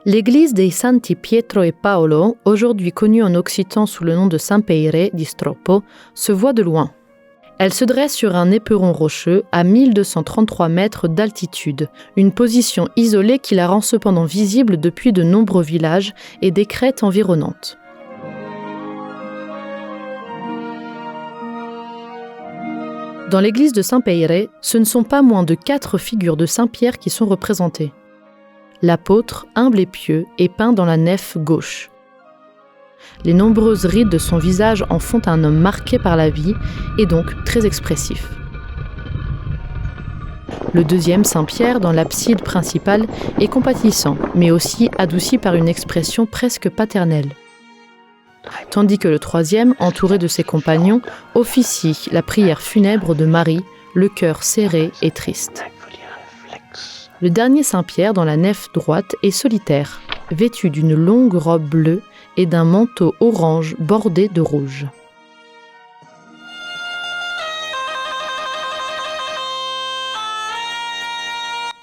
L'église dei Santi Pietro et Paolo, aujourd'hui connue en occitan sous le nom de San Peire di Stroppo, se voit de loin. Elle se dresse sur un éperon rocheux à 1233 mètres d'altitude, une position isolée qui la rend cependant visible depuis de nombreux villages et des crêtes environnantes. Dans l'église de San Peire, ce ne sont pas moins de 4 figures de Saint-Pierre qui sont représentées. L'apôtre, humble et pieux, est peint dans la nef gauche. Les nombreuses rides de son visage en font un homme marqué par la vie et donc très expressif. Le deuxième Saint-Pierre, dans l'abside principale, est compatissant, mais aussi adouci par une expression presque paternelle. Tandis que le troisième, entouré de ses compagnons, officie la prière funèbre de Marie, le cœur serré et triste. Le dernier Saint-Pierre, dans la nef droite, est solitaire, vêtu d'une longue robe bleue et d'un manteau orange bordé de rouge.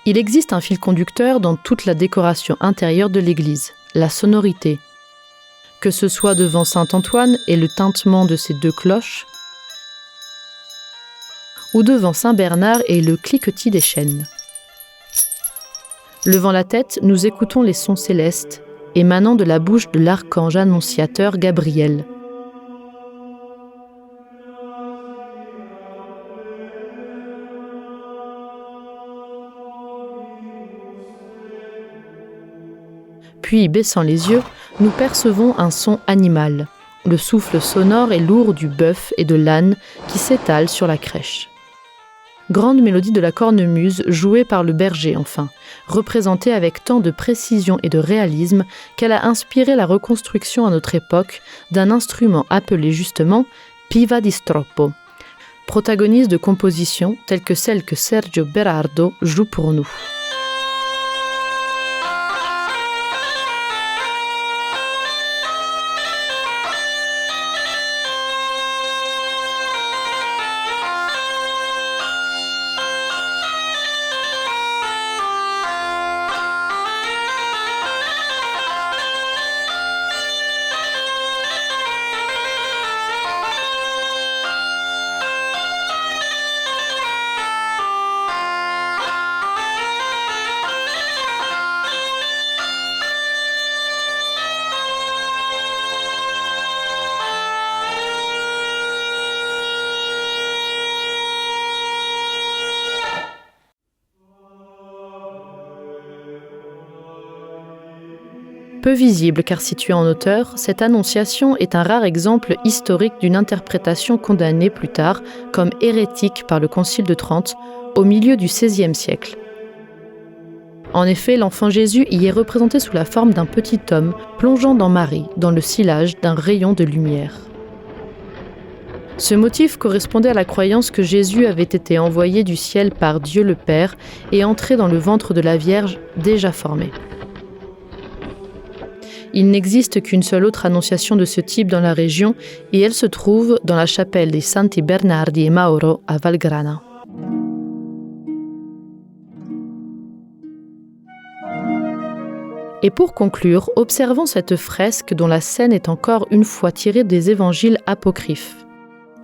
Il existe un fil conducteur dans toute la décoration intérieure de l'église, la sonorité. Que ce soit devant Saint-Antoine et le tintement de ses 2 cloches, ou devant Saint-Bernard et le cliquetis des chaînes. Levant la tête, nous écoutons les sons célestes, émanant de la bouche de l'archange annonciateur Gabriel. Puis, baissant les yeux, nous percevons un son animal, le souffle sonore et lourd du bœuf et de l'âne qui s'étale sur la crèche. Grande mélodie de la cornemuse jouée par le berger enfin, représentée avec tant de précision et de réalisme qu'elle a inspiré la reconstruction à notre époque d'un instrument appelé justement piva di stroppo, protagoniste de compositions telles que celle que Sergio Berardo joue pour nous. Peu visible car située en hauteur, cette annonciation est un rare exemple historique d'une interprétation condamnée plus tard comme hérétique par le Concile de Trente au milieu du XVIe siècle. En effet, l'enfant Jésus y est représenté sous la forme d'un petit homme plongeant dans Marie, dans le sillage d'un rayon de lumière. Ce motif correspondait à la croyance que Jésus avait été envoyé du ciel par Dieu le Père et entré dans le ventre de la Vierge déjà formée. Il n'existe qu'une seule autre annonciation de ce type dans la région et elle se trouve dans la chapelle des Santi Bernardi e Mauro à Valgrana. Et pour conclure, observons cette fresque dont la scène est encore une fois tirée des évangiles apocryphes.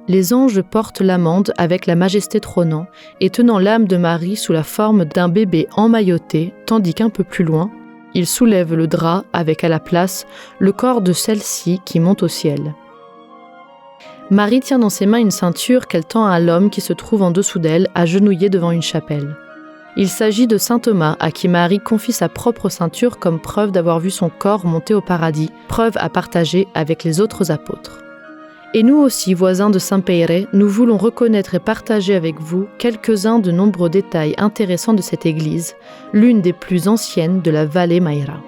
Les anges portent l'amande avec la majesté trônant et tenant l'âme de Marie sous la forme d'un bébé emmailloté, tandis qu'un peu plus loin, ils soulèvent le drap avec à la place le corps de celle-ci qui monte au ciel. Marie tient dans ses mains une ceinture qu'elle tend à l'homme qui se trouve en dessous d'elle, agenouillé devant une chapelle. Il s'agit de saint Thomas à qui Marie confie sa propre ceinture comme preuve d'avoir vu son corps monter au paradis, preuve à partager avec les autres apôtres. Et nous aussi, voisins de San Peire, nous voulons reconnaître et partager avec vous quelques-uns de nombreux détails intéressants de cette église, l'une des plus anciennes de la vallée Maira.